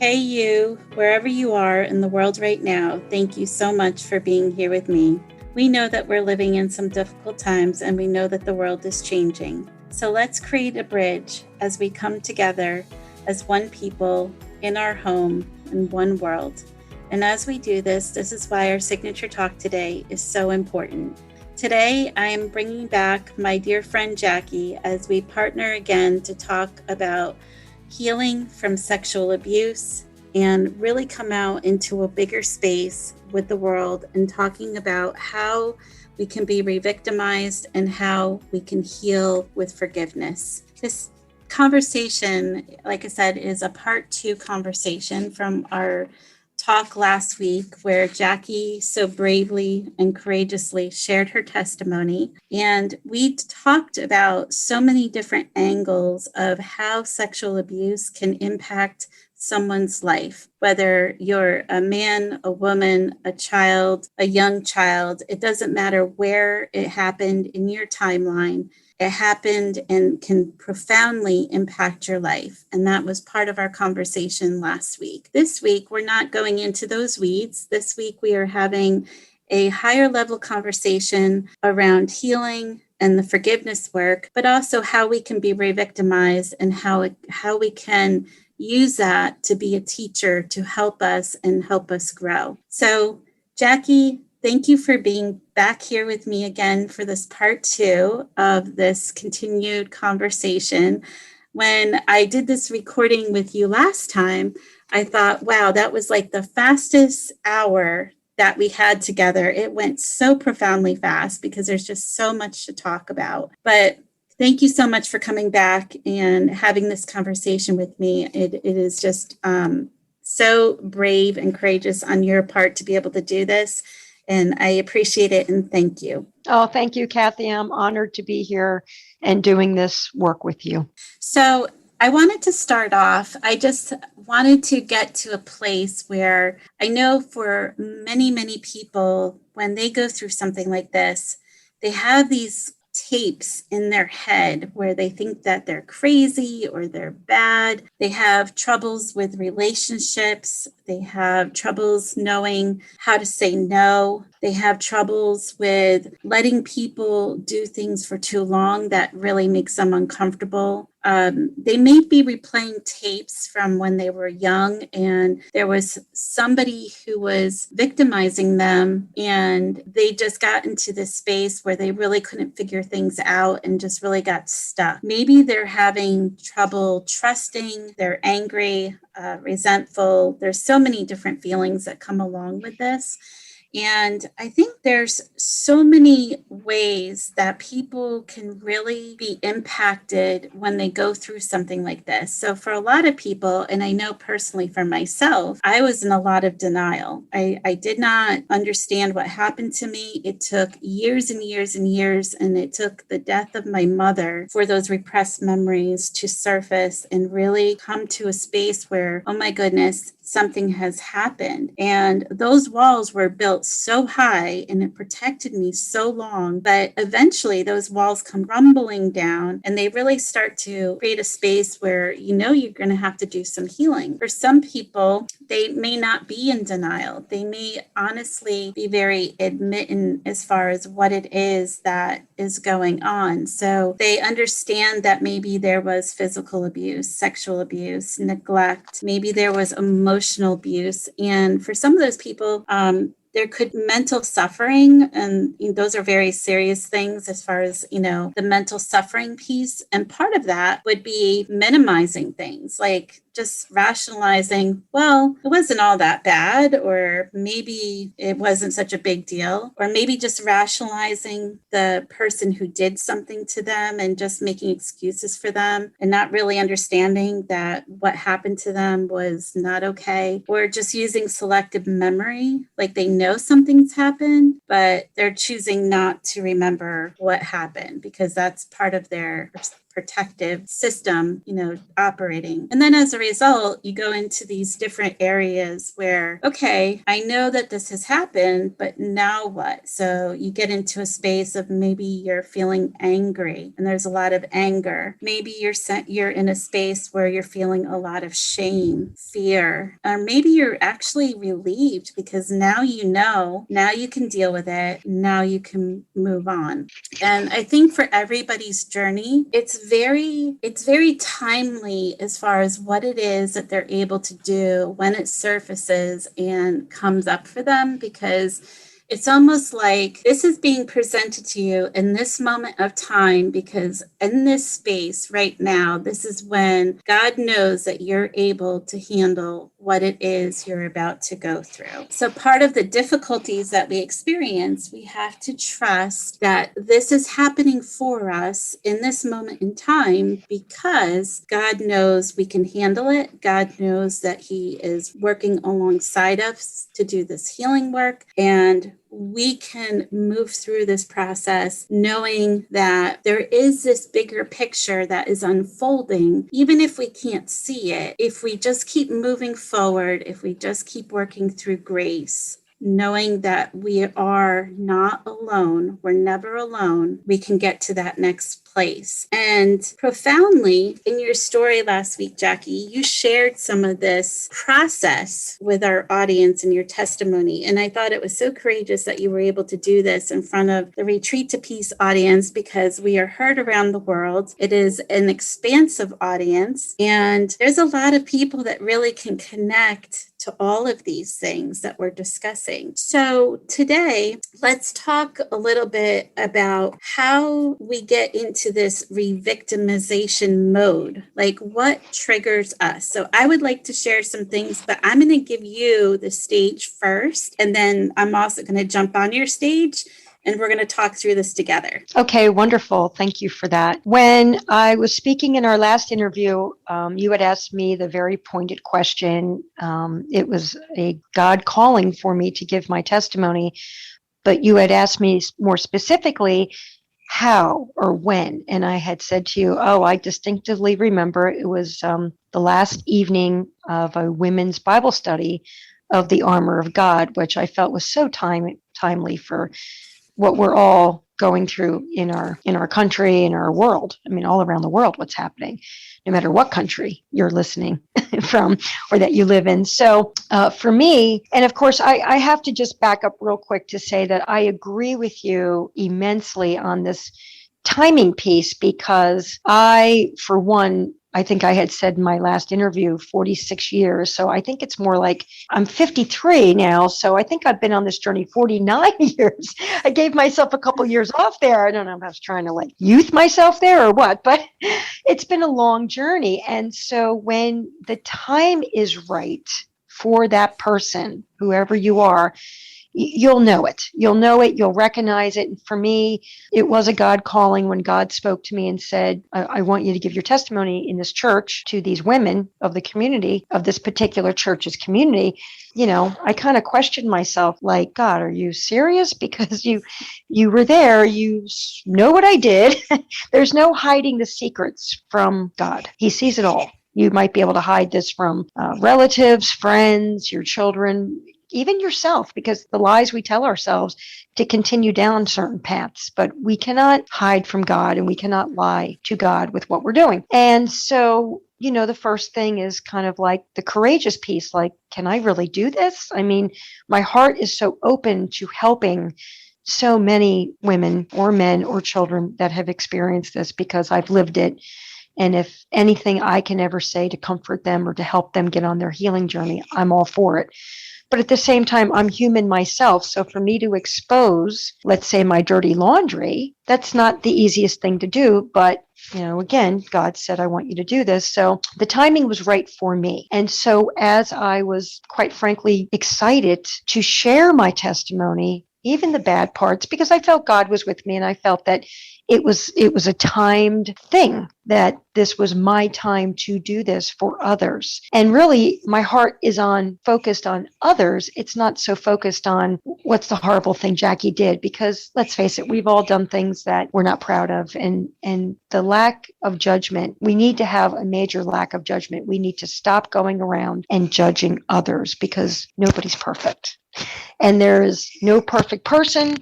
Hey, you, wherever you are in the world right now, thank you so much for being here with me. We know that we're living in some difficult times and we know that the world is changing. So let's create a bridge as we come together as one people in our home in one world. And as we do this, this is why our signature talk today is so important. Today, I am bringing back my dear friend Jackie as we partner again to talk about healing from sexual abuse and really come out into a bigger space with the world and talking about how we can be re-victimized and how we can heal with forgiveness. This conversation, like I said, is a part 2 conversation from our talk last week where Jackie so bravely and courageously shared her testimony. And we talked about so many different angles of how sexual abuse can impact someone's life, whether you're a man, a woman, a child, a young child. It doesn't matter where it happened in your timeline. It happened and can profoundly impact your life. And that was part of our conversation last week. This week, we're not going into those weeds. This week, we are having a higher level conversation around healing and the forgiveness work, but also how we can be re-victimized and how we can use that to be a teacher to help us and help us grow. So, Jackie, thank you for being back here with me again for this part 2 of this continued conversation. When I did this recording with you last time, I thought, wow, that was like the fastest hour that we had together. It went so profoundly fast because there's just so much to talk about. But thank you so much for coming back and having this conversation with me. It is just so brave and courageous on your part to be able to do this. And I appreciate it and thank you. Oh, thank you, Kathy. I'm honored to be here and doing this work with you. So I wanted to start off, I just wanted to get to a place where I know for many, many people, when they go through something like this, they have these tapes in their head where they think that they're crazy or they're bad. They have troubles with relationships. They have troubles knowing how to say no. They have troubles with letting people do things for too long that really makes them uncomfortable. They may be replaying tapes from when they were young and there was somebody who was victimizing them and they just got into this space where they really couldn't figure things out and just really got stuck. Maybe they're having trouble trusting, they're angry, resentful. There's so many different feelings that come along with this. And I think there's so many ways that people can really be impacted when they go through something like this. So for a lot of people, and I know personally for myself, I was in a lot of denial. I did not understand what happened to me. It took years and years and years, and it took the death of my mother for those repressed memories to surface and really come to a space where, oh my goodness, something has happened. And those walls were built so high and it protected me so long, but eventually those walls come rumbling down and they really start to create a space where you know you're going to have to do some healing. For some people, they may not be in denial. They may honestly be very admitting as far as what it is that is going on. So they understand that maybe there was physical abuse, sexual abuse, neglect, maybe there was emotional abuse. And for some of those people, there could be mental suffering, and those are very serious things as far as, the mental suffering piece. And part of that would be minimizing things, like just rationalizing, well, it wasn't all that bad, or maybe it wasn't such a big deal, or maybe just rationalizing the person who did something to them and just making excuses for them and not really understanding that what happened to them was not okay, or just using selective memory, like they know something's happened, but they're choosing not to remember what happened because that's part of their protective system, operating. And then as a result, you go into these different areas where, okay, I know that this has happened, but now what? So you get into a space of maybe you're feeling angry and there's a lot of anger. Maybe you're in a space where you're feeling a lot of shame, fear, or maybe you're actually relieved because now now you can deal with it. Now you can move on. And I think for everybody's journey, it's very timely as far as what it is that they're able to do when it surfaces and comes up for them, because it's almost like this is being presented to you in this moment of time, because in this space right now, this is when God knows that you're able to handle what it is you're about to go through. So part of the difficulties that we experience, we have to trust that this is happening for us in this moment in time because God knows we can handle it. God knows that He is working alongside us to do this healing work, and we can move through this process knowing that there is this bigger picture that is unfolding, even if we can't see it. If we just keep moving forward, if we just keep working through grace, knowing that we are not alone, we're never alone, we can get to that next place. And profoundly, in your story last week, Jackie, you shared some of this process with our audience in your testimony. And I thought it was so courageous that you were able to do this in front of the Retreat to Peace audience, because we are heard around the world. It is an expansive audience, and there's a lot of people that really can connect to all of these things that we're discussing. So today, let's talk a little bit about how we get into this revictimization mode, like what triggers us. So I would like to share some things, but I'm going to give you the stage first, and then I'm also going to jump on your stage and we're going to talk through this together. Okay, wonderful. Thank you for that. When I was speaking in our last interview, you had asked me the very pointed question. It was a God calling for me to give my testimony, but you had asked me more specifically, how or when? And I had said to you, I distinctively remember it was the last evening of a women's Bible study of the armor of God, which I felt was so timely for what we're all going through in our country, in our world. I mean, all around the world, what's happening, no matter what country you're listening from or that you live in. So for me, and of course, I have to just back up real quick to say that I agree with you immensely on this timing piece, because for one, I think I had said in my last interview, 46 years. So I think it's more like I'm 53 now. So I think I've been on this journey 49 years. I gave myself a couple years off there. I don't know if I was trying to like youth myself there or what, but it's been a long journey. And so when the time is right for that person, whoever you are, you'll know it. You'll know it. You'll recognize it. And for me, it was a God calling when God spoke to me and said, I want you to give your testimony in this church to these women of the community, of this particular church's community. I kind of questioned myself, like, God, are you serious? Because you were there. You know what I did. There's no hiding the secrets from God. He sees it all. You might be able to hide this from relatives, friends, your children, even yourself, because the lies we tell ourselves to continue down certain paths, but we cannot hide from God and we cannot lie to God with what we're doing. And so, the first thing is kind of like the courageous piece, like, can I really do this? I mean, my heart is so open to helping so many women or men or children that have experienced this, because I've lived it. And if anything I can ever say to comfort them or to help them get on their healing journey, I'm all for it. But at the same time, I'm human myself. So for me to expose, let's say, my dirty laundry, that's not the easiest thing to do. But, again, God said, I want you to do this. So the timing was right for me. And so as I was, quite frankly, excited to share my testimony, even the bad parts, because I felt God was with me and I felt that it was a timed thing that this was my time to do this for others. And really, my heart is focused on others. It's not so focused on what's the horrible thing Jackie did, because let's face it, we've all done things that we're not proud of. And the lack of judgment, we need to have a major lack of judgment. We need to stop going around and judging others, because nobody's perfect. And there is no perfect person.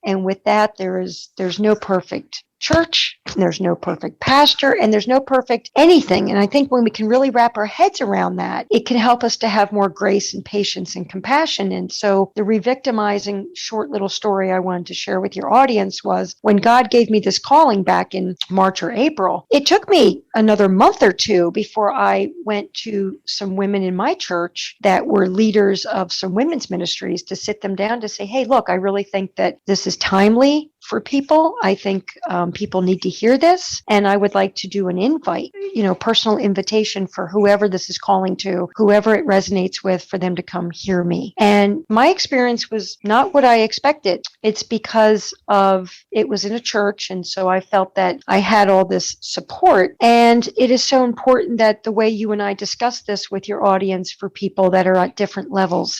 And with that, there's no perfect church, there's no perfect pastor, and there's no perfect anything. And I think when we can really wrap our heads around that, it can help us to have more grace and patience and compassion. And so the revictimizing short little story I wanted to share with your audience was, when God gave me this calling back in March or April, it took me another month or two before I went to some women in my church that were leaders of some women's ministries to sit them down to say, hey, look, I really think that this is timely for people. I think people need to hear this. And I would like to do an invite, personal invitation for whoever this is calling to, whoever it resonates with, for them to come hear me. And my experience was not what I expected. It's because it was in a church. And so I felt that I had all this support. And it is so important that the way you and I discuss this with your audience, for people that are at different levels,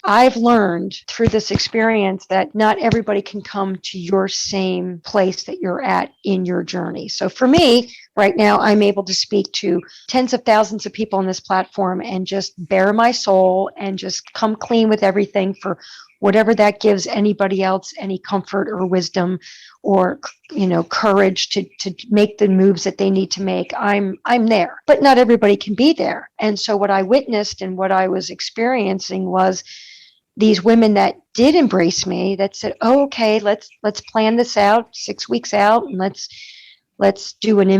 I've learned through this experience that not everybody can come to your same place that you're at in your journey. So for me, right now, I'm able to speak to tens of thousands of people on this platform and just bare my soul and just come clean with everything, for whatever that gives anybody else any comfort or wisdom or courage to make the moves that they need to make. I'm there, but not everybody can be there. And so what I witnessed and what I was experiencing was these women that did embrace me, that said, oh, okay, let's plan this out 6 weeks out, and let's do an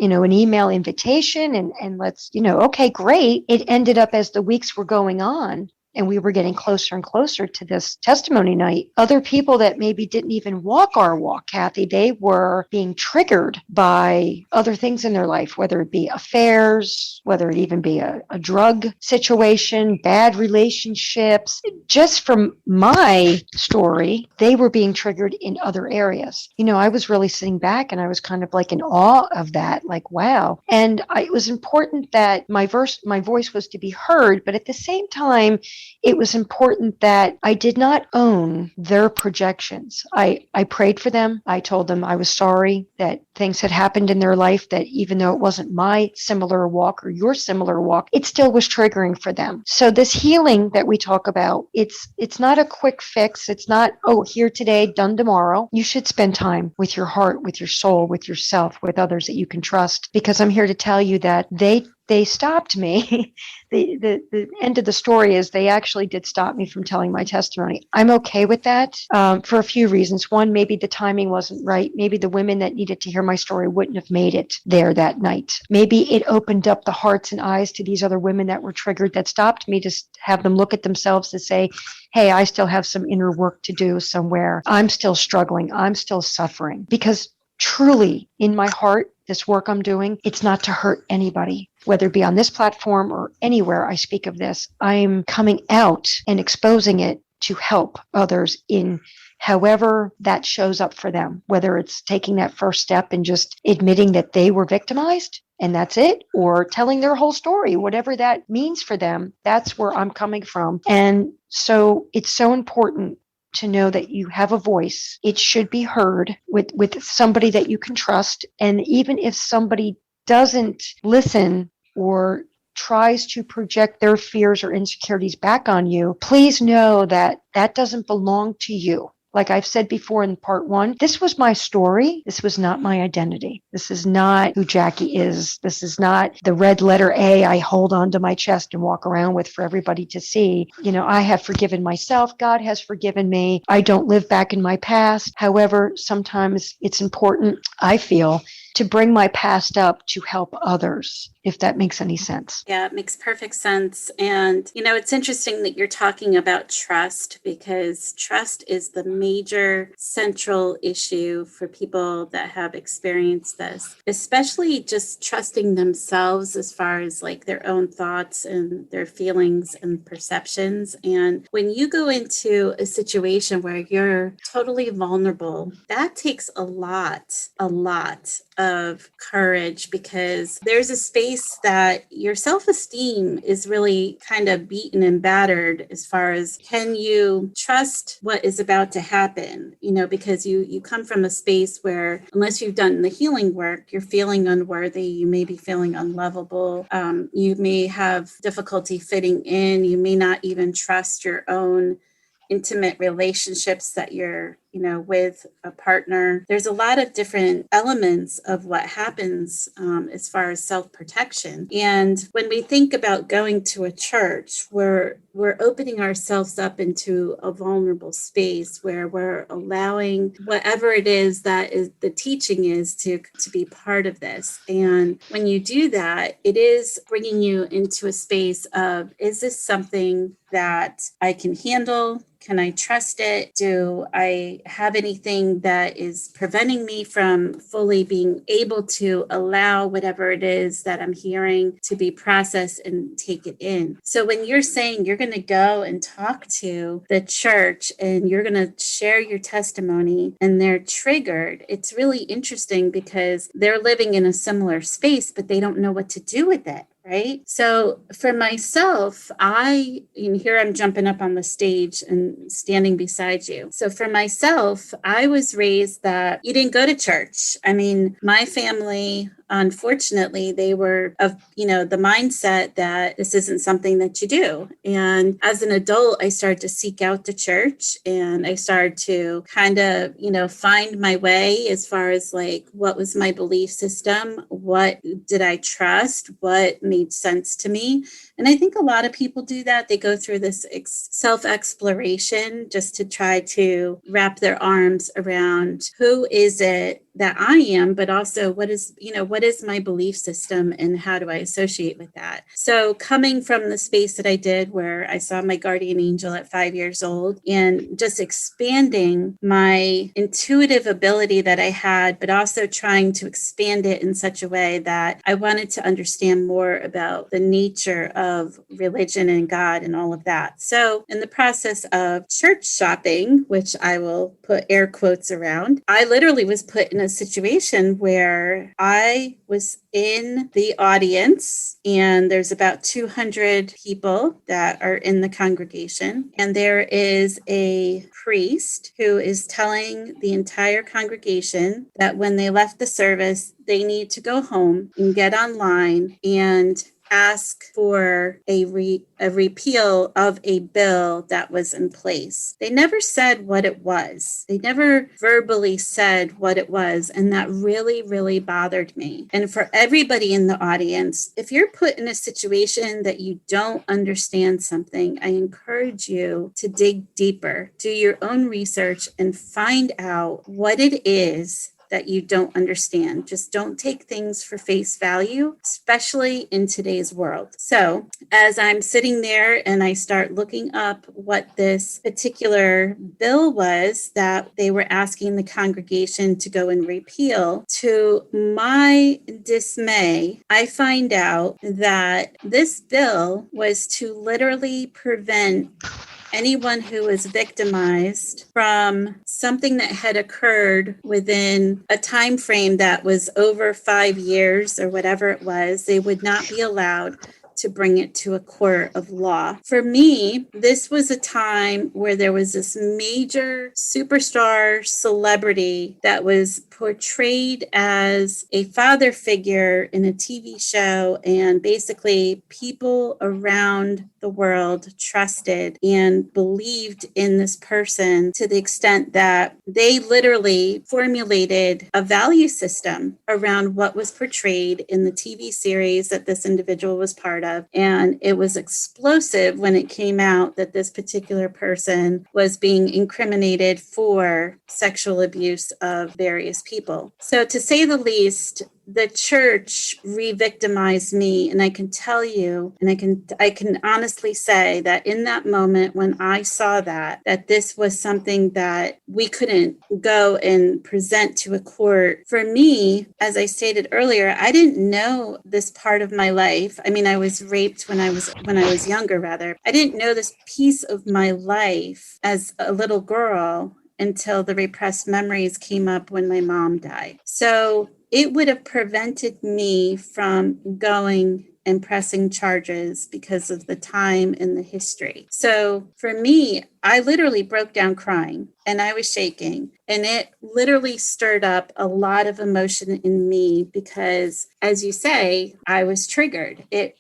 email invitation, and let's, okay, great. It ended up, as the weeks were going on and we were getting closer and closer to this testimony night, other people that maybe didn't even walk our walk, Kathy, they were being triggered by other things in their life, whether it be affairs, whether it even be a drug situation, bad relationships. Just from my story, they were being triggered in other areas. I was really sitting back and I was kind of like in awe of that, like, wow. And it was important that my voice was to be heard, but at the same time, it was important that I did not own their projections. I prayed for them. I told them I was sorry that things had happened in their life, that even though it wasn't my similar walk or your similar walk, it still was triggering for them. So this healing that we talk about, it's not a quick fix. It's not, oh, here today, done tomorrow. You should spend time with your heart, with your soul, with yourself, with others that you can trust, because I'm here to tell you that they stopped me. The end of the story is they actually did stop me from telling my testimony. I'm okay with that for a few reasons. One, maybe the timing wasn't right. Maybe the women that needed to hear my story wouldn't have made it there that night. Maybe it opened up the hearts and eyes to these other women that were triggered, that stopped me, to have them look at themselves to say, hey, I still have some inner work to do somewhere. I'm still struggling. I'm still suffering. Because truly, in my heart, this work I'm doing, it's not to hurt anybody, whether it be on this platform or anywhere I speak of this. I'm coming out and exposing it to help others in however that shows up for them, whether it's taking that first step and just admitting that they were victimized and that's it, or telling their whole story, whatever that means for them. That's where I'm coming from. And so it's so important to know that you have a voice. It should be heard with somebody that you can trust. And even if somebody doesn't listen or tries to project their fears or insecurities back on you, please know that that doesn't belong to you. Like I've said before in part one, this was my story. This was not my identity. This is not who Jackie is. This is not the red letter A I hold onto my chest and walk around with for everybody to see. I have forgiven myself. God has forgiven me. I don't live back in my past. However, sometimes it's important, I feel, to bring my past up to help others, if that makes any sense. Yeah, it makes perfect sense. And, it's interesting that you're talking about trust, because trust is the major central issue for people that have experienced this, especially just trusting themselves as far as like their own thoughts and their feelings and perceptions. And when you go into a situation where you're totally vulnerable, that takes a lot of courage, because there's a space that your self-esteem is really kind of beaten and battered as far as, can you trust what is about to happen? Because you come from a space where, unless you've done the healing work, you're feeling unworthy, you may be feeling unlovable, you may have difficulty fitting in, you may not even trust your own intimate relationships that you're with a partner. There's a lot of different elements of what happens as far as self-protection. And when we think about going to a church, we're opening ourselves up into a vulnerable space where we're allowing whatever it is that is the teaching is to be part of this. And when you do that, it is bringing you into a space of, is this something that I can handle? Can I trust it? Do I have anything that is preventing me from fully being able to allow whatever it is that I'm hearing to be processed and take it in? So when you're saying you're going to go and talk to the church and you're going to share your testimony and they're triggered, it's really interesting because they're living in a similar space, but they don't know what to do with it. Right. So for myself, and here I'm jumping up on the stage and standing beside you. So for myself, I was raised that you didn't go to church. I mean, my family, unfortunately, they were of, the mindset that this isn't something that you do. And as an adult, I started to seek out the church and I started to kind of, find my way as far as like, what was my belief system? What did I trust? What made sense to me? And I think a lot of people do that. They go through this self-exploration just to try to wrap their arms around who is it that I am, but also what is my belief system and how do I associate with that? So coming from the space that I did where I saw my guardian angel at 5 years old and just expanding my intuitive ability that I had, but also trying to expand it in such a way that I wanted to understand more about the nature of religion and God and all of that. So in the process of church shopping, which I will put air quotes around, I literally was put in a situation where I was in the audience and there's about 200 people that are in the congregation. And there is a priest who is telling the entire congregation that when they left the service, they need to go home and get online and ask for a repeal of a bill that was in place. They never said what it was. They never verbally said what it was. And that really, really bothered me. And for everybody in the audience, if you're put in a situation that you don't understand something, I encourage you to dig deeper, do your own research and find out what it is that you don't understand. Just don't take things for face value, especially in today's world. So as I'm sitting there and I start looking up what this particular bill was that they were asking the congregation to go and repeal, to my dismay, I find out that this bill was to literally prevent anyone who was victimized from something that had occurred within a time frame that was over 5 years or whatever it was, they would not be allowed to bring it to a court of law. For me, this was a time where there was this major superstar celebrity that was portrayed as a father figure in a TV show, and basically people around the world trusted and believed in this person to the extent that they literally formulated a value system around what was portrayed in the TV series that this individual was part of. And it was explosive when it came out that this particular person was being incriminated for sexual abuse of various people. So to say the least, the church re-victimized me. And I can tell you, and I can honestly say that in that moment when I saw that this was something that we couldn't go and present to a court. For me, as I stated earlier, I didn't know this part of my life. I mean, I was raped when I was younger, rather. I didn't know this piece of my life as a little girl until the repressed memories came up when my mom died. So it would have prevented me from going and pressing charges because of the time and the history. So for me, I literally broke down crying and I was shaking, and it literally stirred up a lot of emotion in me because, as you say, I was triggered. It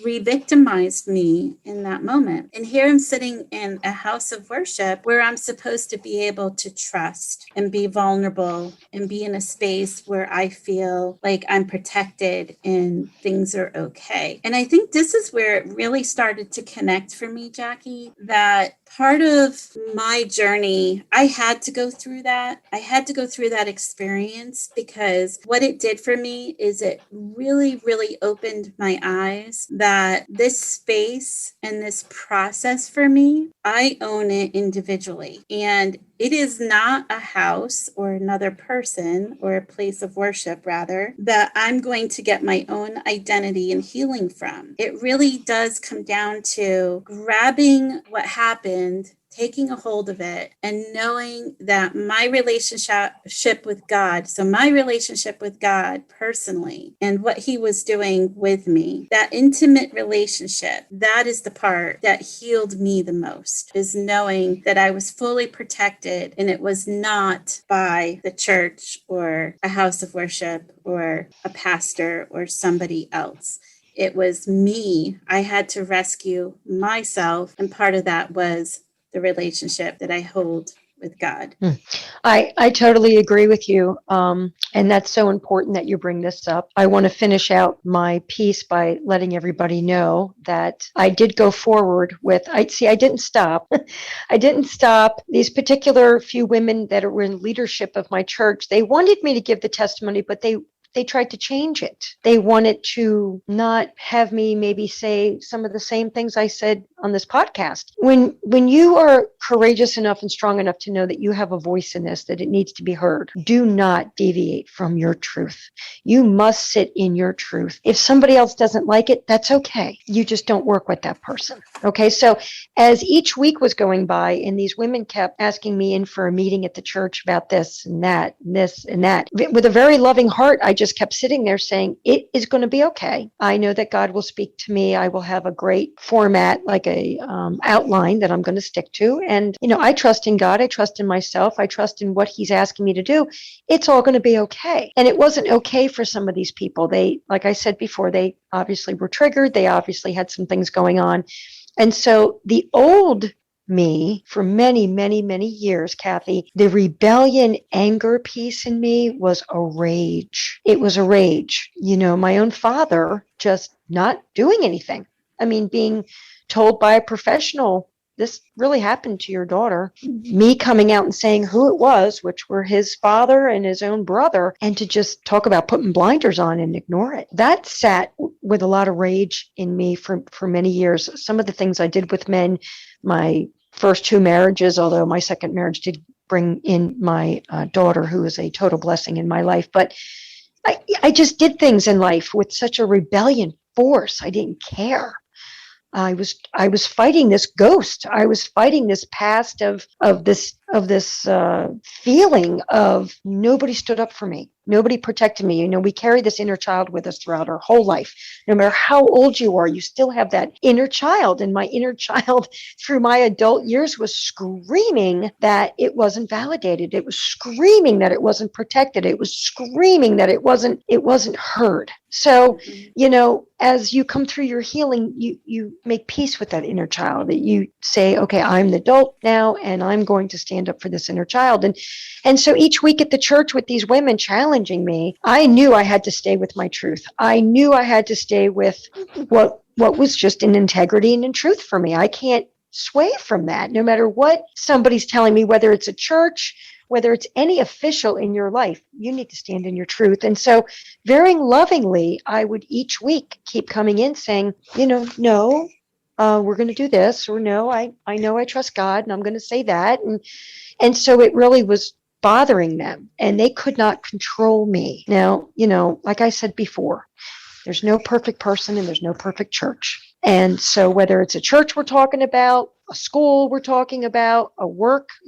re-victimized me in that moment. And here I'm sitting in a house of worship where I'm supposed to be able to trust and be vulnerable and be in a space where I feel like I'm protected and things are okay. And I think this is where it really started to connect for me, Jackie, that part of my journey, I had to go through that. I had to go through that experience because what it did for me is it really, really opened my eyes that this space and this process for me, I own it individually. And it is not a house or another person or a place of worship, rather, that I'm going to get my own identity and healing from. It really does come down to grabbing what happened, taking a hold of it, and knowing that my relationship with God, so my relationship with God personally, and what he was doing with me, that intimate relationship, that is the part that healed me the most, is knowing that I was fully protected and it was not by the church or a house of worship or a pastor or somebody else. It was me. I had to rescue myself, and part of that was the relationship that I hold with God. I totally agree with you. And that's so important that you bring this up. I want to finish out my piece by letting everybody know that I did go forward with, I didn't stop. I didn't stop. These particular few women that were in leadership of my church, they wanted me to give the testimony, but they tried to change it. They wanted to not have me maybe say some of the same things I said on this podcast. When you are courageous enough and strong enough to know that you have a voice in this, that it needs to be heard, do not deviate from your truth. You must sit in your truth. If somebody else doesn't like it, that's okay. You just don't work with that person. Okay. So as each week was going by and these women kept asking me in for a meeting at the church about this and that, and this and that, with a very loving heart, I just kept sitting there saying, it is going to be okay. I know that God will speak to me. I will have a great format, like a outline that I'm going to stick to. And, I trust in God. I trust in myself. I trust in what he's asking me to do. It's all going to be okay. And it wasn't okay for some of these people. They, like I said before, they obviously were triggered. They obviously had some things going on. And so the old me for many, many, many years, Kathy, the rebellion, anger piece in me was a rage. It was a rage. My own father just not doing anything. I mean, being told by a professional, this really happened to your daughter. Me coming out and saying who it was, which were his father and his own brother, and to just talk about putting blinders on and ignore it. That sat with a lot of rage in me for many years. Some of the things I did with men, my first two marriages, although my second marriage did bring in my daughter, who is a total blessing in my life. But I just did things in life with such a rebellion force. I didn't care. I was fighting this ghost. I was fighting this past of this feeling of nobody stood up for me. Nobody protected me. We carry this inner child with us throughout our whole life. No matter how old you are, you still have that inner child. And my inner child through my adult years was screaming that it wasn't validated. It was screaming that it wasn't protected. It was screaming that it wasn't heard. So, as you come through your healing, you make peace with that inner child. That you say, okay, I'm the adult now, and I'm going to stand up for this inner child. And so each week at the church with these women challenging me, I knew I had to stay with my truth. I knew I had to stay with what was just in integrity and in truth for me. I can't sway from that, no matter what somebody's telling me, whether it's a church, whether it's any official in your life, you need to stand in your truth. And so very lovingly, I would each week keep coming in saying, no, we're going to do this, or no, I know I trust God and I'm going to say that. And so it really was bothering them, and they could not control me. Now, like I said before, there's no perfect person and there's no perfect church. And so whether it's a church we're talking about, a school we're talking about, a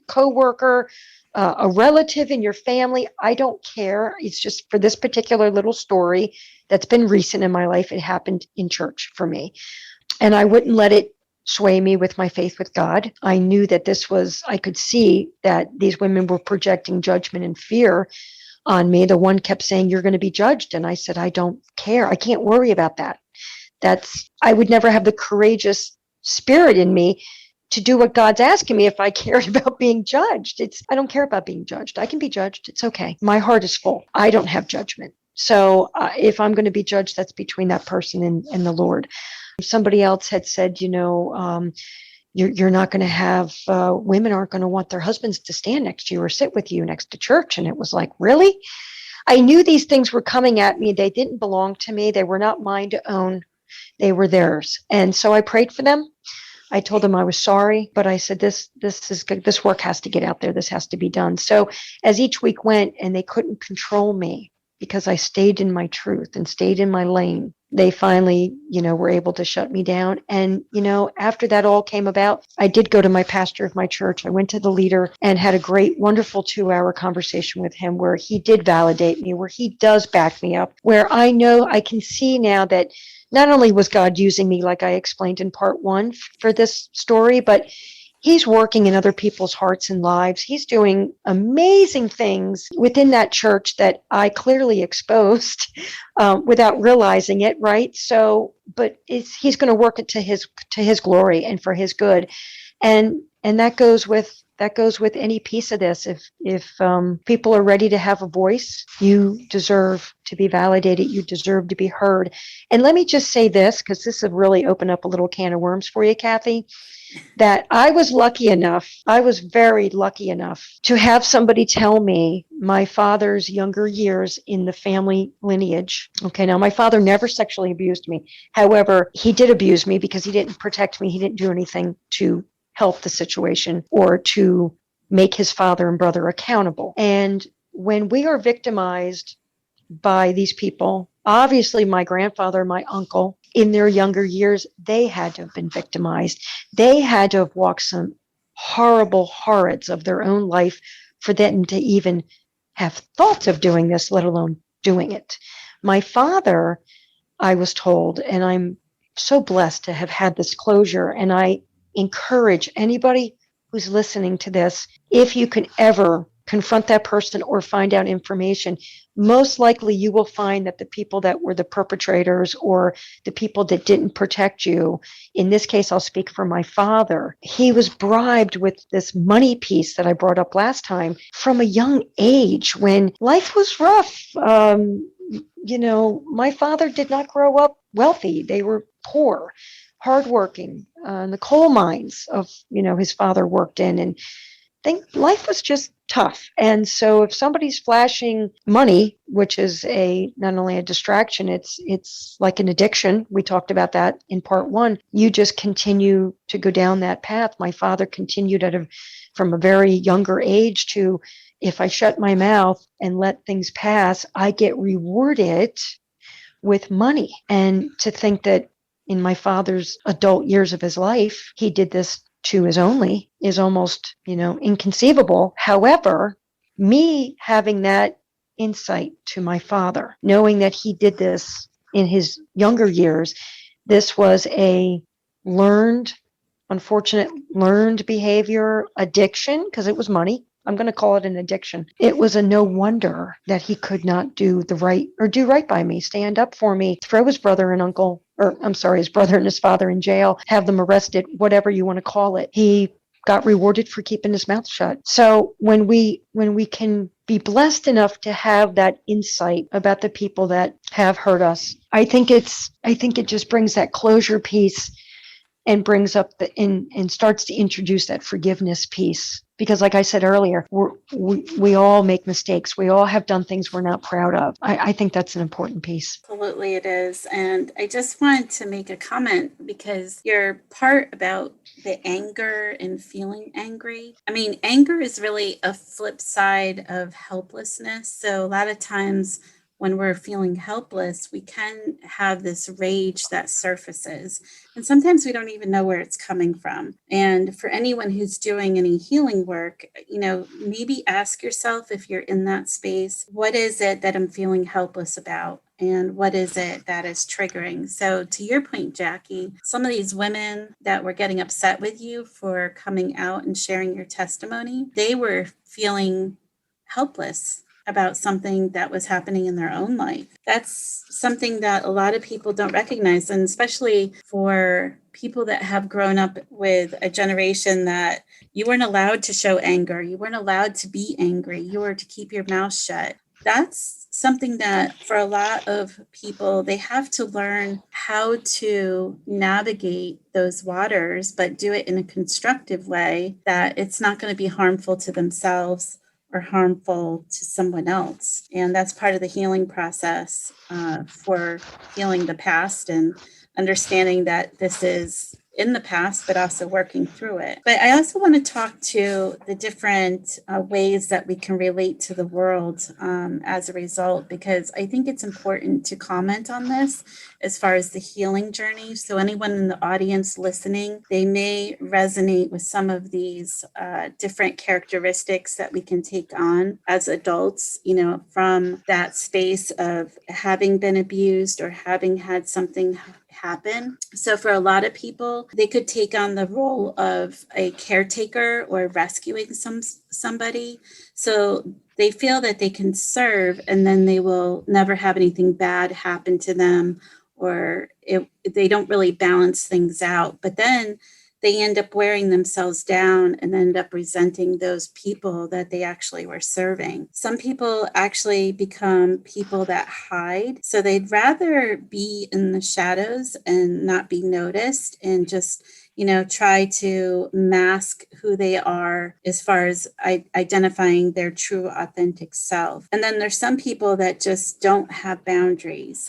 coworker, a relative in your family, I don't care. It's just for this particular little story that's been recent in my life, it happened in church for me. And I wouldn't let it sway me with my faith with God. I knew that I could see that these women were projecting judgment and fear on me. The one kept saying, "You're going to be judged." And I said, "I don't care. I can't worry about that. I would never have the courageous spirit in me to do what God's asking me if I cared about being judged. I don't care about being judged. I can be judged. It's okay. My heart is full. I don't have judgment. So if I'm going to be judged, that's between that person and the Lord." Somebody else had said, you're not going to have, women aren't going to want their husbands to stand next to you or sit with you next to church. And it was like, really? I knew these things were coming at me. They didn't belong to me. They were not mine to own. They were theirs. And so I prayed for them. I told them I was sorry, but I said, this is good. This work has to get out there. This has to be done. So as each week went and they couldn't control me because I stayed in my truth and stayed in my lane, they finally, were able to shut me down. And, after that all came about, I did go to my pastor of my church. I went to the leader and had a great, wonderful 2-hour conversation with him where he did validate me, where he does back me up, where I know I can see now that not only was God using me, like I explained in part 1 for this story, but He's working in other people's hearts and lives. He's doing amazing things within that church that I clearly exposed without realizing it, right? So, but He's going to work it to His glory and for His good, and that goes with any piece of this. If people are ready to have a voice, you deserve to be validated. You deserve to be heard. And let me just say this, because this will really open up a little can of worms for you, Kathy, that I was very lucky enough to have somebody tell me my father's younger years in the family lineage. Okay, now my father never sexually abused me. However, he did abuse me because he didn't protect me. He didn't do anything to help the situation or to make his father and brother accountable. And when we are victimized by these people, obviously my grandfather, my uncle, in their younger years, they had to have been victimized. They had to have walked some horrible horrors of their own life for them to even have thoughts of doing this, let alone doing it. My father, I was told, and I'm so blessed to have had this closure, and I encourage anybody who's listening to this, if you can ever confront that person or find out information, most likely you will find that the people that were the perpetrators or the people that didn't protect you, in this case, I'll speak for my father, he was bribed with this money piece that I brought up last time from a young age when life was rough. My father did not grow up wealthy. They were poor, hardworking, in the coal mines of, his father worked in, and life was just tough. And so if somebody's flashing money, which is not only a distraction, it's like an addiction. We talked about that in part 1. You just continue to go down that path. My father continued from a very younger age to, if I shut my mouth and let things pass, I get rewarded with money. And to think that in my father's adult years of his life, he did this to his only is almost, inconceivable. However, me having that insight to my father, knowing that he did this in his younger years, this was a unfortunate learned behavior addiction, because it was money. I'm going to call it an addiction. It was a no wonder that he could not do right by me, stand up for me, throw his brother and his brother and his father in jail, have them arrested, whatever you want to call it. He got rewarded for keeping his mouth shut. So when we can be blessed enough to have that insight about the people that have hurt us, I think it just brings that closure piece and brings up and starts to introduce that forgiveness piece, Because like I said earlier, we all make mistakes. We all have done things we're not proud of. I think that's an important piece. Absolutely, it is. And I just wanted to make a comment because your part about the anger and feeling angry. I mean, anger is really a flip side of helplessness. So a lot of times when we're feeling helpless, we can have this rage that surfaces. And sometimes we don't even know where it's coming from. And for anyone who's doing any healing work, maybe ask yourself, if you're in that space, what is it that I'm feeling helpless about? And what is it that is triggering? So, to your point, Jackie, some of these women that were getting upset with you for coming out and sharing your testimony, they were feeling helpless about something that was happening in their own life. That's something that a lot of people don't recognize, and especially for people that have grown up with a generation that you weren't allowed to show anger, you weren't allowed to be angry, you were to keep your mouth shut. That's something that for a lot of people, they have to learn how to navigate those waters, but do it in a constructive way that it's not going to be harmful to themselves or harmful to someone else. And that's part of the healing process for healing the past and understanding that this is in the past, but also working through it. But I also want to talk to the different ways that we can relate to the world as a result, because I think it's important to comment on this as far as the healing journey. So anyone in the audience listening, they may resonate with some of these different characteristics that we can take on as adults, from that space of having been abused or having had something happen. So for a lot of people, they could take on the role of a caretaker or rescuing somebody. So they feel that they can serve and then they will never have anything bad happen to them, or they don't really balance things out. But then they end up wearing themselves down and end up resenting those people that they actually were serving. Some people actually become people that hide. So they'd rather be in the shadows and not be noticed and just, try to mask who they are as far as identifying their true authentic self. And then there's some people that just don't have boundaries.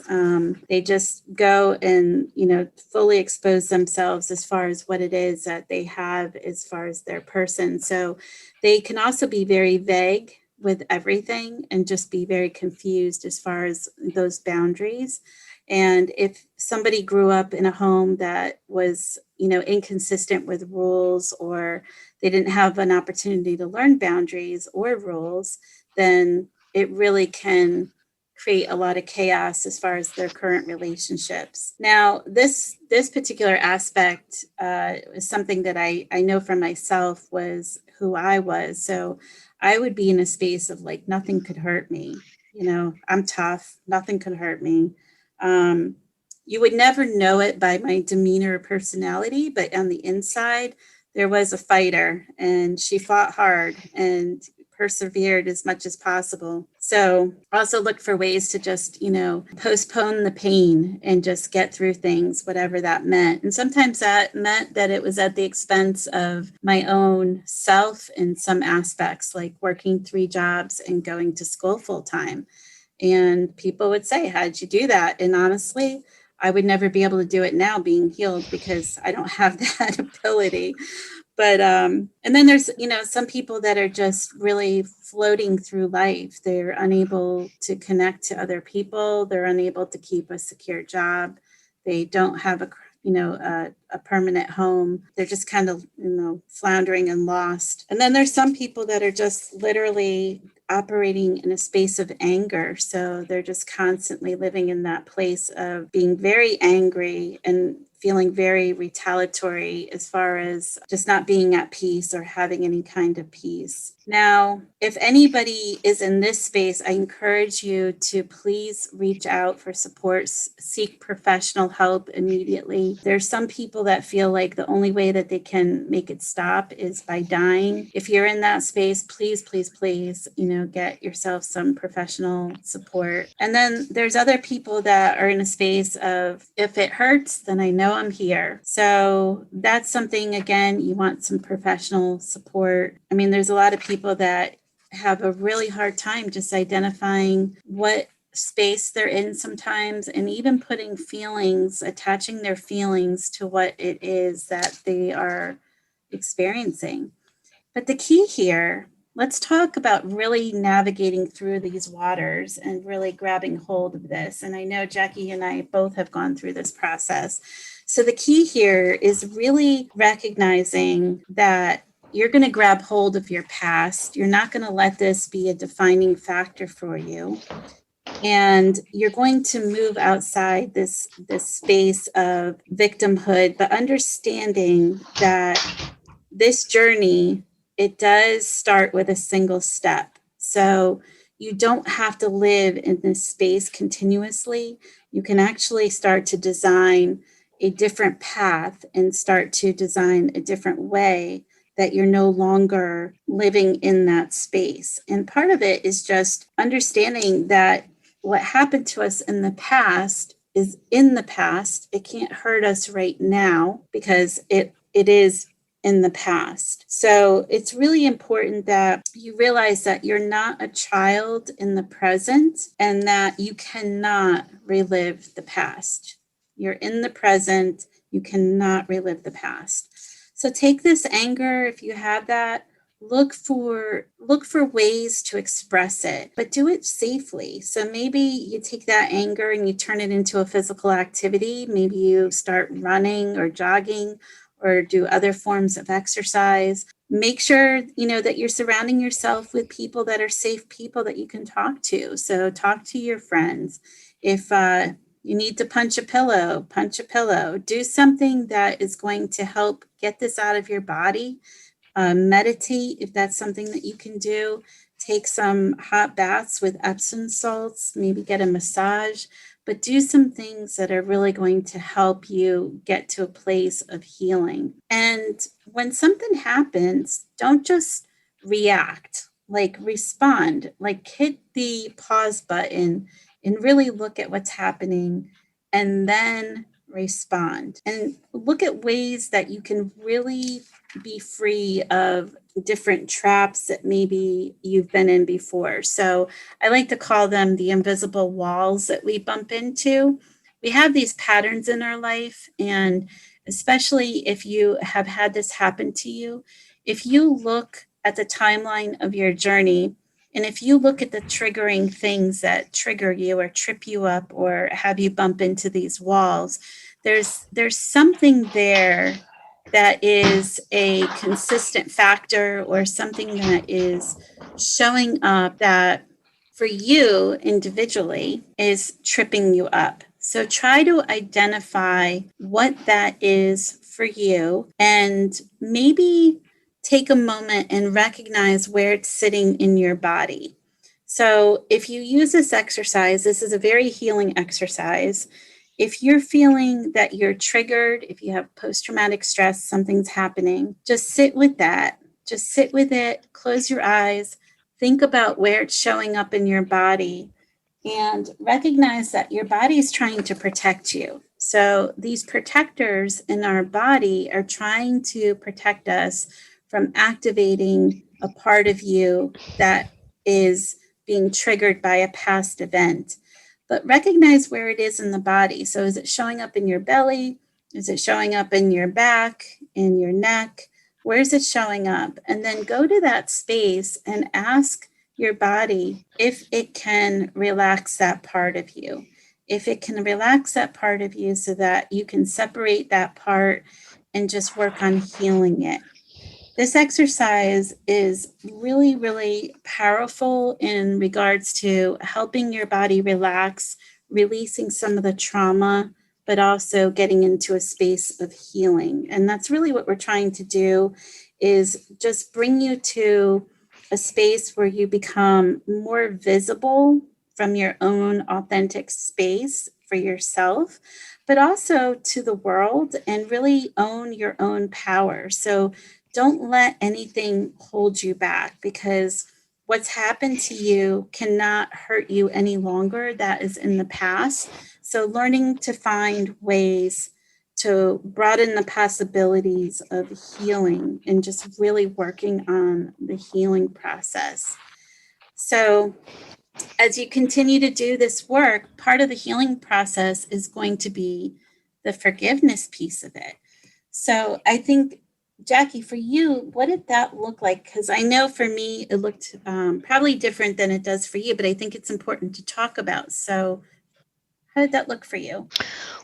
They just go and, fully expose themselves as far as what it is that they have as far as their person. So they can also be very vague with everything and just be very confused as far as those boundaries. And if somebody grew up in a home that was, inconsistent with rules, or they didn't have an opportunity to learn boundaries or rules, then it really can create a lot of chaos as far as their current relationships. Now, this particular aspect is something that I know for myself was who I was. So I would be in a space of like, nothing could hurt me. I'm tough. Nothing could hurt me. You would never know it by my demeanor or personality, but on the inside, there was a fighter, and she fought hard and persevered as much as possible. So also look for ways to just, postpone the pain and just get through things, whatever that meant. And sometimes that meant that it was at the expense of my own self in some aspects, like working 3 jobs and going to school full time. And people would say, how'd you do that? And honestly, I would never be able to do it now being healed because I don't have that ability. But, and then there's, some people that are just really floating through life. They're unable to connect to other people. They're unable to keep a secure job. They don't have a permanent home. They're just kind of, floundering and lost. And then there's some people that are just literally operating in a space of anger. So they're just constantly living in that place of being very angry and feeling very retaliatory as far as just not being at peace or having any kind of peace. Now, if anybody is in this space, I encourage you to please reach out for support, seek professional help immediately. There's some people that feel like the only way that they can make it stop is by dying. If you're in that space, please, please, please, get yourself some professional support. And then there's other people that are in a space of, if it hurts, then I know I'm here. So that's something, again, you want some professional support. I mean, there's a lot of people that have a really hard time just identifying what space they're in sometimes, and even putting feelings, attaching their feelings to what it is that they are experiencing. But the key here, let's talk about really navigating through these waters and really grabbing hold of this. And I know Jackie and I both have gone through this process. So the key here is really recognizing that you're going to grab hold of your past. You're not going to let this be a defining factor for you. And you're going to move outside this space of victimhood, but understanding that this journey, it does start with a single step. So you don't have to live in this space continuously. You can actually start to design a different path and start to design a different way that you're no longer living in that space. And part of it is just understanding that what happened to us in the past is in the past. It can't hurt us right now because it is in the past. So it's really important that you realize that you're not a child in the present and that you cannot relive the past. You're in the present. You cannot relive the past. So take this anger, if you have that, look for ways to express it, but do it safely. So maybe you take that anger and you turn it into a physical activity. Maybe you start running or jogging or do other forms of exercise. Make sure, that you're surrounding yourself with people that are safe, people that you can talk to. So talk to your friends. If you need to punch a pillow, punch a pillow. Do something that is going to help get this out of your body. Meditate, if that's something that you can do. Take some hot baths with Epsom salts, maybe get a massage, but do some things that are really going to help you get to a place of healing. And when something happens, don't just react, like respond, like hit the pause button and really look at what's happening and then respond. And look at ways that you can really be free of different traps that maybe you've been in before. So I like to call them the invisible walls that we bump into. We have these patterns in our life, and especially if you have had this happen to you, if you look at the timeline of your journey, and if you look at the triggering things that trigger you or trip you up or have you bump into these walls, there's something there that is a consistent factor or something that is showing up that for you individually is tripping you up. So try to identify what that is for you and maybe take a moment and recognize where it's sitting in your body. So if you use this exercise, this is a very healing exercise. If you're feeling that you're triggered, if you have post-traumatic stress, something's happening, just sit with that. Just sit with it, close your eyes, think about where it's showing up in your body, and recognize that your body is trying to protect you. So these protectors in our body are trying to protect us from activating a part of you that is being triggered by a past event. But recognize where it is in the body. So is it showing up in your belly? Is it showing up in your back, in your neck? Where's it showing up? And then go to that space and ask your body if it can relax that part of you. If it can relax that part of you so that you can separate that part and just work on healing it. This exercise is really, really powerful in regards to helping your body relax, releasing some of the trauma, but also getting into a space of healing. And that's really what we're trying to do, is just bring you to a space where you become more visible from your own authentic space for yourself, but also to the world, and really own your own power. So don't let anything hold you back, because what's happened to you cannot hurt you any longer. That is in the past. So learning to find ways to broaden the possibilities of healing and just really working on the healing process. So, as you continue to do this work, part of the healing process is going to be the forgiveness piece of it. So, I think, Jackie, for you, what did that look like? Because I know for me, it looked probably different than it does for you, but I think it's important to talk about. So, how did that look for you?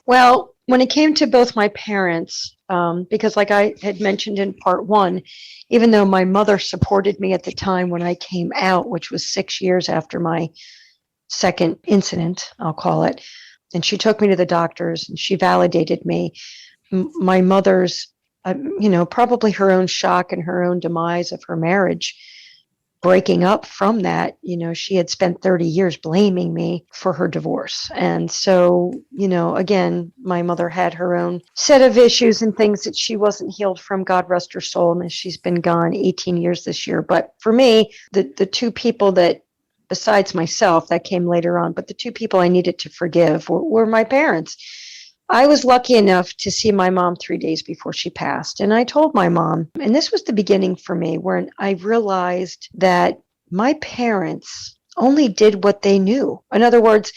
Well, when it came to both my parents, because like I had mentioned in part one, even though my mother supported me at the time when I came out, which was 6 years after my second incident, I'll call it, and she took me to the doctors and she validated me. My mother's, probably her own shock and her own demise of her marriage, breaking up from that, she had spent 30 years blaming me for her divorce. And so, again, my mother had her own set of issues and things that she wasn't healed from. God rest her soul. And she's been gone 18 years this year. But for me, the two people that, besides myself, that came later on, but the two people I needed to forgive were my parents. I was lucky enough to see my mom 3 days before she passed. And I told my mom, and this was the beginning for me, when I realized that my parents only did what they knew. In other words,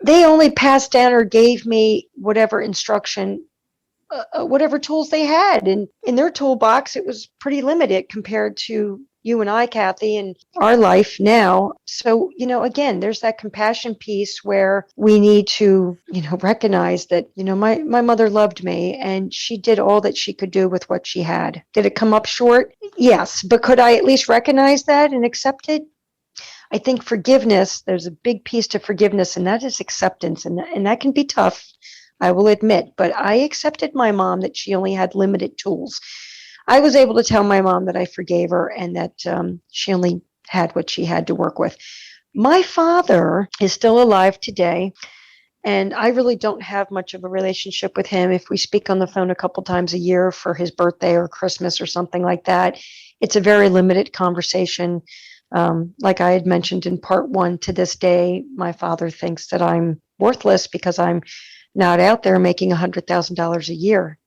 they only passed down or gave me whatever instruction, whatever tools they had. And in their toolbox, it was pretty limited compared to you and I, Kathy, and our life now. So, again, there's that compassion piece where we need to, recognize that, my mother loved me and she did all that she could do with what she had. Did it come up short? Yes. But could I at least recognize that and accept it? I think forgiveness, there's a big piece to forgiveness, and that is acceptance. And that can be tough, I will admit. But I accepted my mom that she only had limited tools. I was able to tell my mom that I forgave her and that she only had what she had to work with. My father is still alive today, and I really don't have much of a relationship with him. If we speak on the phone a couple times a year for his birthday or Christmas or something like that, it's a very limited conversation. Like I had mentioned in part one, to this day, my father thinks that I'm worthless because I'm not out there making $100,000 a year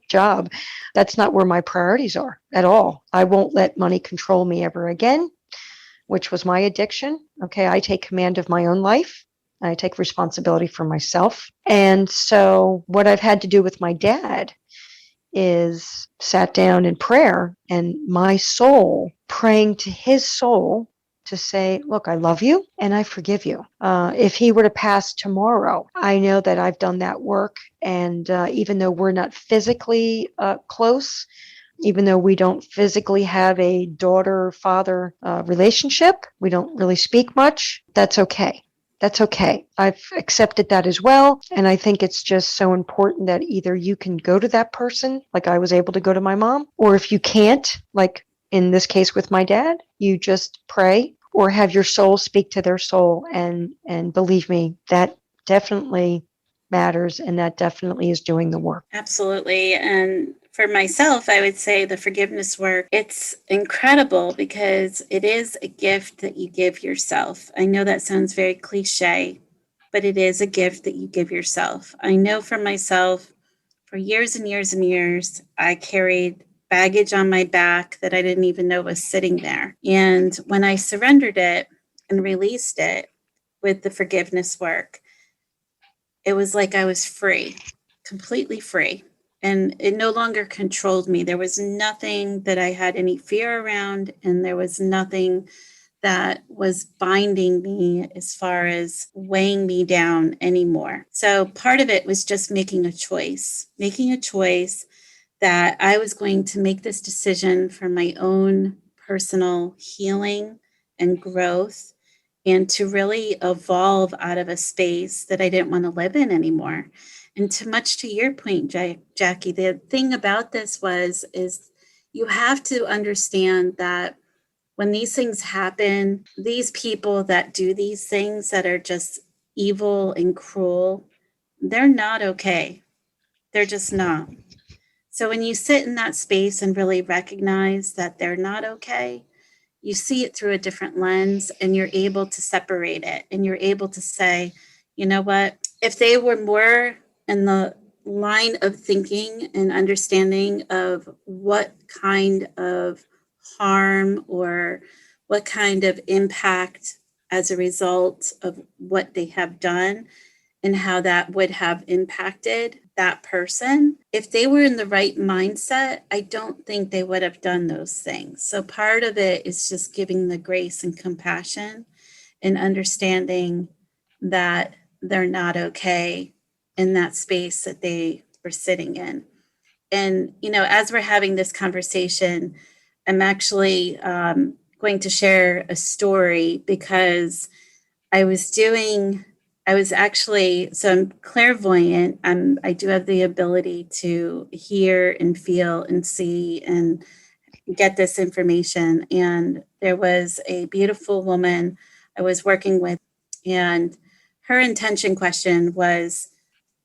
job. That's not where my priorities are at all. I won't let money control me ever again, which was my addiction. Okay, I take command of my own life. I take responsibility for myself. And so what I've had to do with my dad is sat down in prayer and my soul praying to his soul to say, look, I love you and I forgive you. If he were to pass tomorrow, I know that I've done that work. And even though we're not physically close, even though we don't physically have a daughter-father relationship, we don't really speak much, that's okay. That's okay. I've accepted that as well. And I think it's just so important that either you can go to that person, like I was able to go to my mom, or if you can't, like in this case with my dad, you just pray or have your soul speak to their soul. And believe me, that definitely matters. And that definitely is doing the work. Absolutely. And for myself, I would say the forgiveness work, it's incredible because it is a gift that you give yourself. I know that sounds very cliche, but it is a gift that you give yourself. I know for myself, for years and years and years, I carried baggage on my back that I didn't even know was sitting there. And when I surrendered it and released it with the forgiveness work, it was like I was free, completely free. And it no longer controlled me. There was nothing that I had any fear around, and there was nothing that was binding me as far as weighing me down anymore. So part of it was just making a choice that I was going to make this decision for my own personal healing and growth, and to really evolve out of a space that I didn't want to live in anymore. And to much to your point, Jackie, the thing about this is you have to understand that when these things happen, these people that do these things that are just evil and cruel, they're not okay. They're just not. So when you sit in that space and really recognize that they're not okay, you see it through a different lens and you're able to separate it and you're able to say, you know what, if they were more in the line of thinking and understanding of what kind of harm or what kind of impact as a result of what they have done and how that would have impacted that person. If they were in the right mindset, I don't think they would have done those things. So part of it is just giving the grace and compassion and understanding that they're not okay in that space that they were sitting in. And, as we're having this conversation, I'm actually going to share a story because I was doing, I was actually, so I'm clairvoyant. I do have the ability to hear and feel and see and get this information. And there was a beautiful woman I was working with, and her intention question was,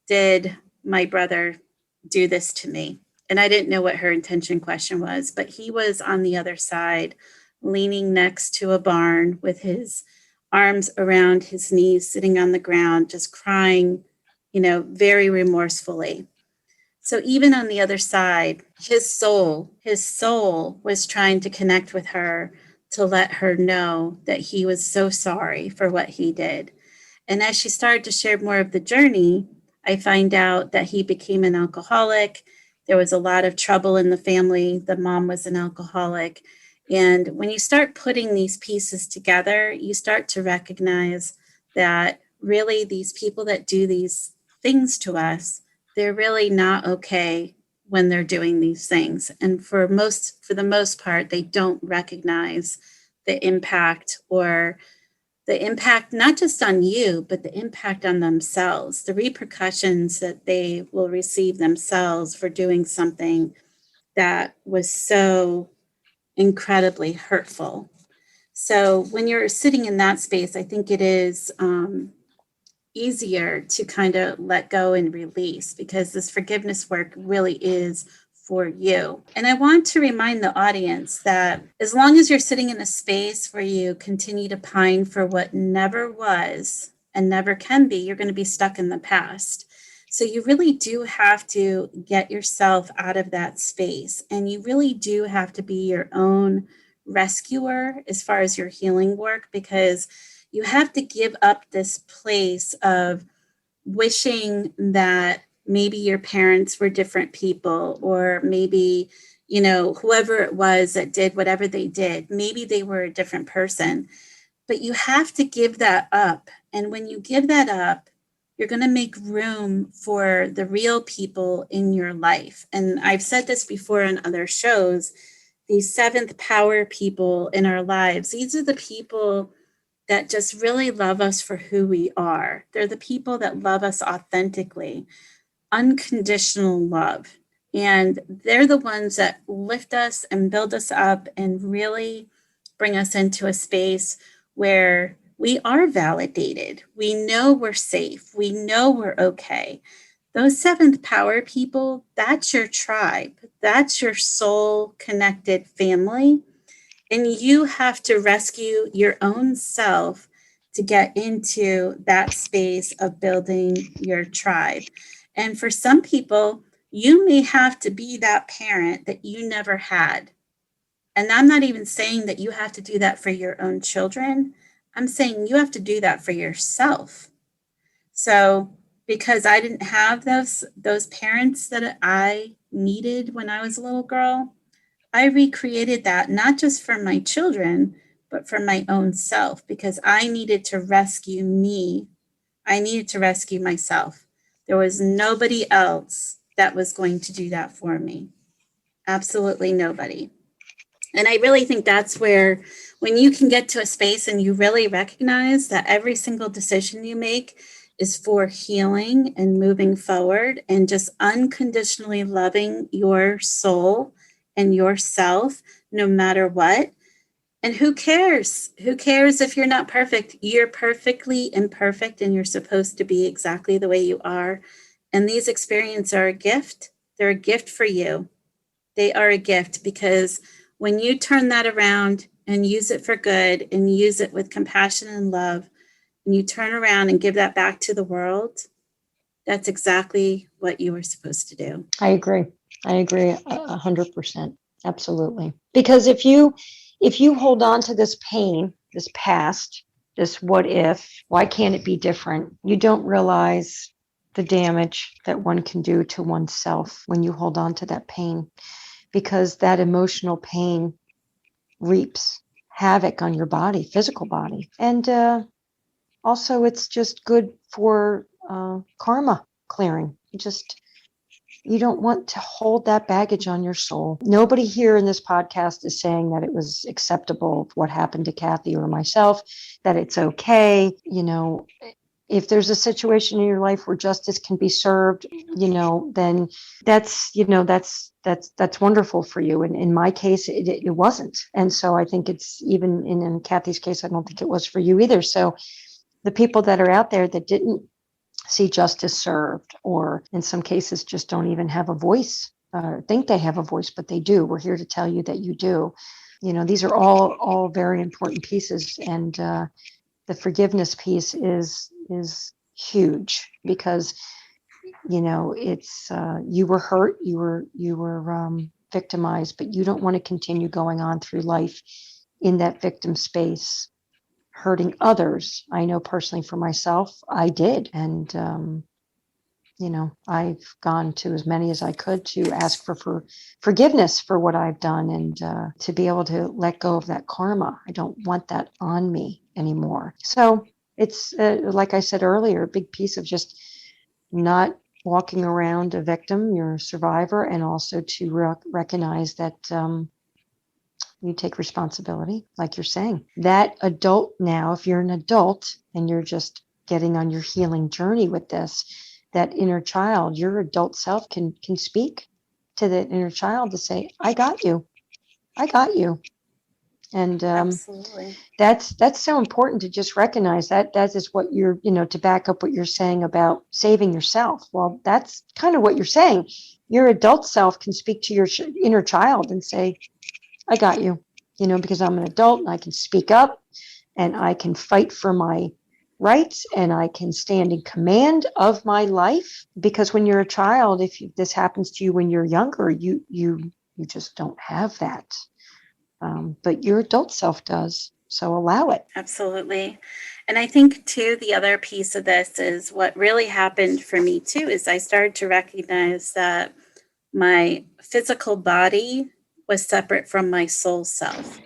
did my brother do this to me? And I didn't know what her intention question was, but he was on the other side, leaning next to a barn with his arms around his knees, sitting on the ground, just crying, very remorsefully. So even on the other side, his soul was trying to connect with her to let her know that he was so sorry for what he did. And as she started to share more of the journey, I find out that he became an alcoholic. There was a lot of trouble in the family. The mom was an alcoholic. And when you start putting these pieces together, you start to recognize that really these people that do these things to us, they're really not okay when they're doing these things. And for the most part, they don't recognize the impact or the impact not just on you, but the impact on themselves, the repercussions that they will receive themselves for doing something that was so incredibly hurtful. So when you're sitting in that space, I think it is easier to kind of let go and release because this forgiveness work really is for you. And I want to remind the audience that as long as you're sitting in a space where you continue to pine for what never was and never can be, you're going to be stuck in the past. So you really do have to get yourself out of that space. And you really do have to be your own rescuer as far as your healing work, because you have to give up this place of wishing that maybe your parents were different people, or maybe, whoever it was that did whatever they did, maybe they were a different person. But you have to give that up. And when you give that up, you're going to make room for the real people in your life. And I've said this before in other shows, these seventh power people in our lives, these are the people that just really love us for who we are. They're the people that love us authentically, unconditional love. And they're the ones that lift us and build us up and really bring us into a space where we are validated. We know we're safe. We know we're okay. Those seventh power people, that's your tribe. That's your soul connected family. And you have to rescue your own self to get into that space of building your tribe. And for some people, you may have to be that parent that you never had. And I'm not even saying that you have to do that for your own children. I'm saying you have to do that for yourself. So, because I didn't have those parents that I needed when I was a little girl, I recreated that not just for my children, but for my own self, because I needed to rescue me. I needed to rescue myself. There was nobody else that was going to do that for me. Absolutely nobody. And I really think that's where, when you can get to a space and you really recognize that every single decision you make is for healing and moving forward and just unconditionally loving your soul and yourself, no matter what, And who cares? Who cares if you're not perfect? You're perfectly imperfect and you're supposed to be exactly the way you are. And these experiences are a gift. They're a gift for you. They are a gift because when you turn that around and use it for good and use it with compassion and love, and you turn around and give that back to the world, that's exactly what you were supposed to do. I agree. I agree 100%. Absolutely. Because if you hold on to this pain, this past, this what if, why can't it be different? You don't realize the damage that one can do to oneself when you hold on to that pain, because that emotional pain reaps havoc on your body, physical body. And also, it's just good for karma clearing. You don't want to hold that baggage on your soul. Nobody here in this podcast is saying that it was acceptable what happened to Kathy or myself, that it's okay. If there's a situation in your life where justice can be served, then that's wonderful for you. And in my case, it wasn't. And so I think it's even in Kathy's case, I don't think it was for you either. So the people that are out there that didn't see justice served, or in some cases just don't even have a voice, think they have a voice, but they do. We're here to tell you that you do. These are all very important pieces, and the forgiveness piece is huge, because it's you were hurt, you were victimized, but you don't want to continue going on through life in that victim space, hurting others. I know personally for myself, I did. And, I've gone to as many as I could to ask for forgiveness for what I've done, and to be able to let go of that karma. I don't want that on me anymore. So it's, like I said earlier, a big piece of just not walking around a victim, you're a survivor, and also to recognize that you take responsibility, like you're saying. That adult now, if you're an adult and you're just getting on your healing journey with this, that inner child, your adult self can speak to the inner child to say, I got you. I got you. And Absolutely. that's so important to just recognize that is what you're, to back up what you're saying about saving yourself. Well, that's kind of what you're saying. Your adult self can speak to your inner child and say, I got you, because I'm an adult and I can speak up and I can fight for my rights and I can stand in command of my life. Because when you're a child, if this happens to you when you're younger, you just don't have that. But your adult self does. So allow it. Absolutely. And I think, too, the other piece of this is what really happened for me, too, is I started to recognize that my physical body was separate from my soul self.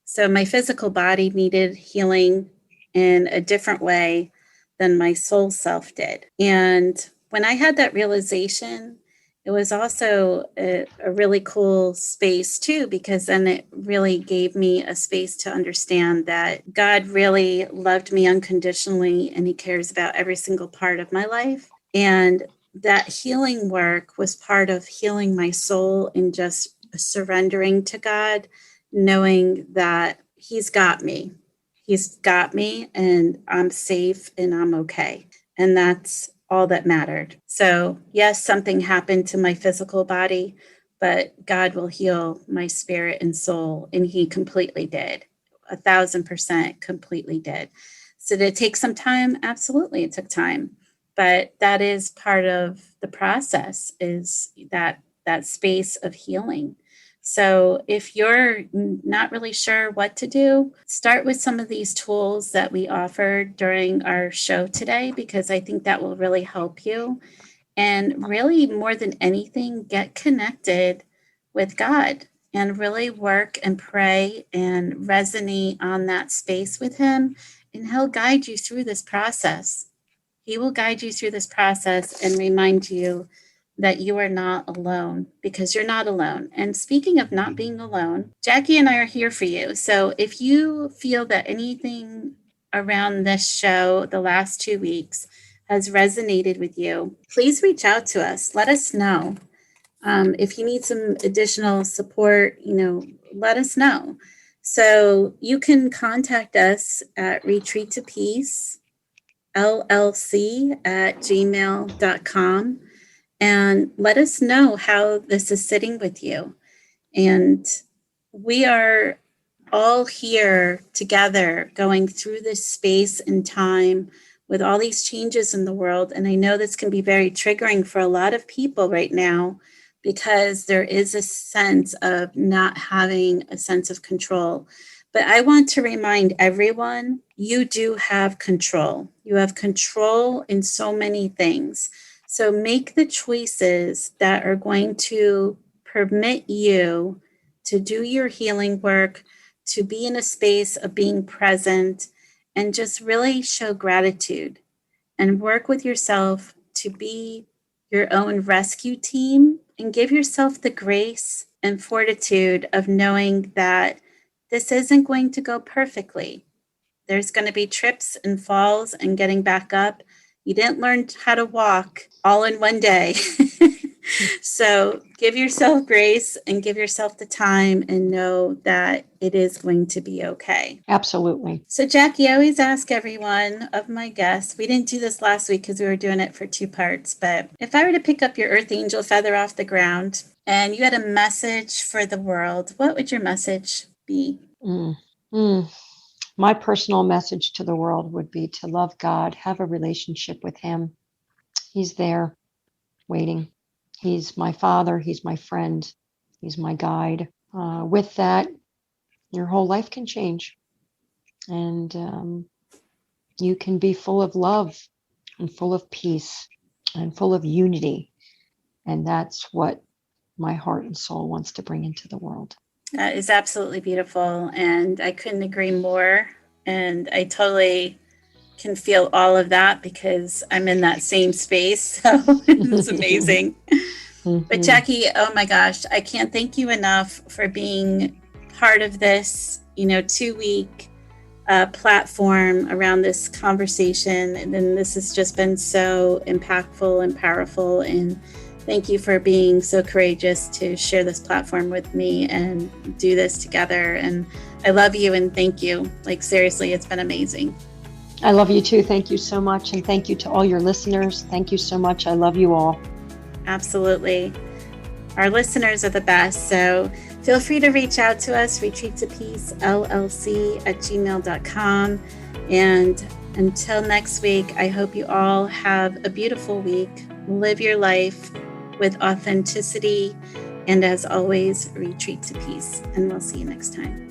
So my physical body needed healing in a different way than my soul self did. And when I had that realization, it was also a really cool space too, because then it really gave me a space to understand that God really loved me unconditionally and he cares about every single part of my life. And that healing work was part of healing my soul and just surrendering to God, knowing that he's got me. He's got me and I'm safe and I'm okay. And that's all that mattered. So, yes, something happened to my physical body, but God will heal my spirit and soul. And he completely did. 1,000% completely did. So did it take some time? Absolutely, it took time. But that is part of the process, is that space of healing. So if you're not really sure what to do, start with some of these tools that we offered during our show today, because I think that will really help you. And really, more than anything, get connected with God and really work and pray and resonate on that space with him. And he'll guide you through this process. He will guide you through this process and remind you that you are not alone, because you're not alone. And speaking of not being alone, Jackie and I are here for you. So if you feel that anything around this show the last 2 weeks has resonated with you, please reach out to us. Let us know. If you need some additional support, let us know. So you can contact us at retreattopeacellc@gmail.com and let us know how this is sitting with you. And we are all here together going through this space and time with all these changes in the world. And I know this can be very triggering for a lot of people right now because there is a sense of not having a sense of control. But I want to remind everyone, you do have control. You have control in so many things. So make the choices that are going to permit you to do your healing work, to be in a space of being present, and just really show gratitude and work with yourself to be your own rescue team and give yourself the grace and fortitude of knowing that this isn't going to go perfectly. There's going to be trips and falls and getting back up. You didn't learn how to walk all in one day. So give yourself grace and give yourself the time and know that it is going to be okay. Absolutely. So Jackie, I always ask everyone of my guests, we didn't do this last week because we were doing it for 2 parts, but if I were to pick up your earth angel feather off the ground and you had a message for the world, what would your message be? My personal message to the world would be to love God, have a relationship with Him. He's there waiting. He's my Father. He's my friend. He's my guide. With that, your whole life can change. And you can be full of love and full of peace and full of unity. And that's what my heart and soul wants to bring into the world. That is absolutely beautiful. And I couldn't agree more. And I totally can feel all of that because I'm in that same space. So it's amazing. But Jackie, oh my gosh, I can't thank you enough for being part of this, 2-week platform around this conversation. And then this has just been so impactful and powerful. And thank you for being so courageous to share this platform with me and do this together. And I love you and thank you. Like, seriously, it's been amazing. I love you too. Thank you so much. And thank you to all your listeners. Thank you so much. I love you all. Absolutely. Our listeners are the best. So feel free to reach out to us, retreattopeacellc@gmail.com. And until next week, I hope you all have a beautiful week. Live your life with authenticity. And as always, retreat to peace. And we'll see you next time.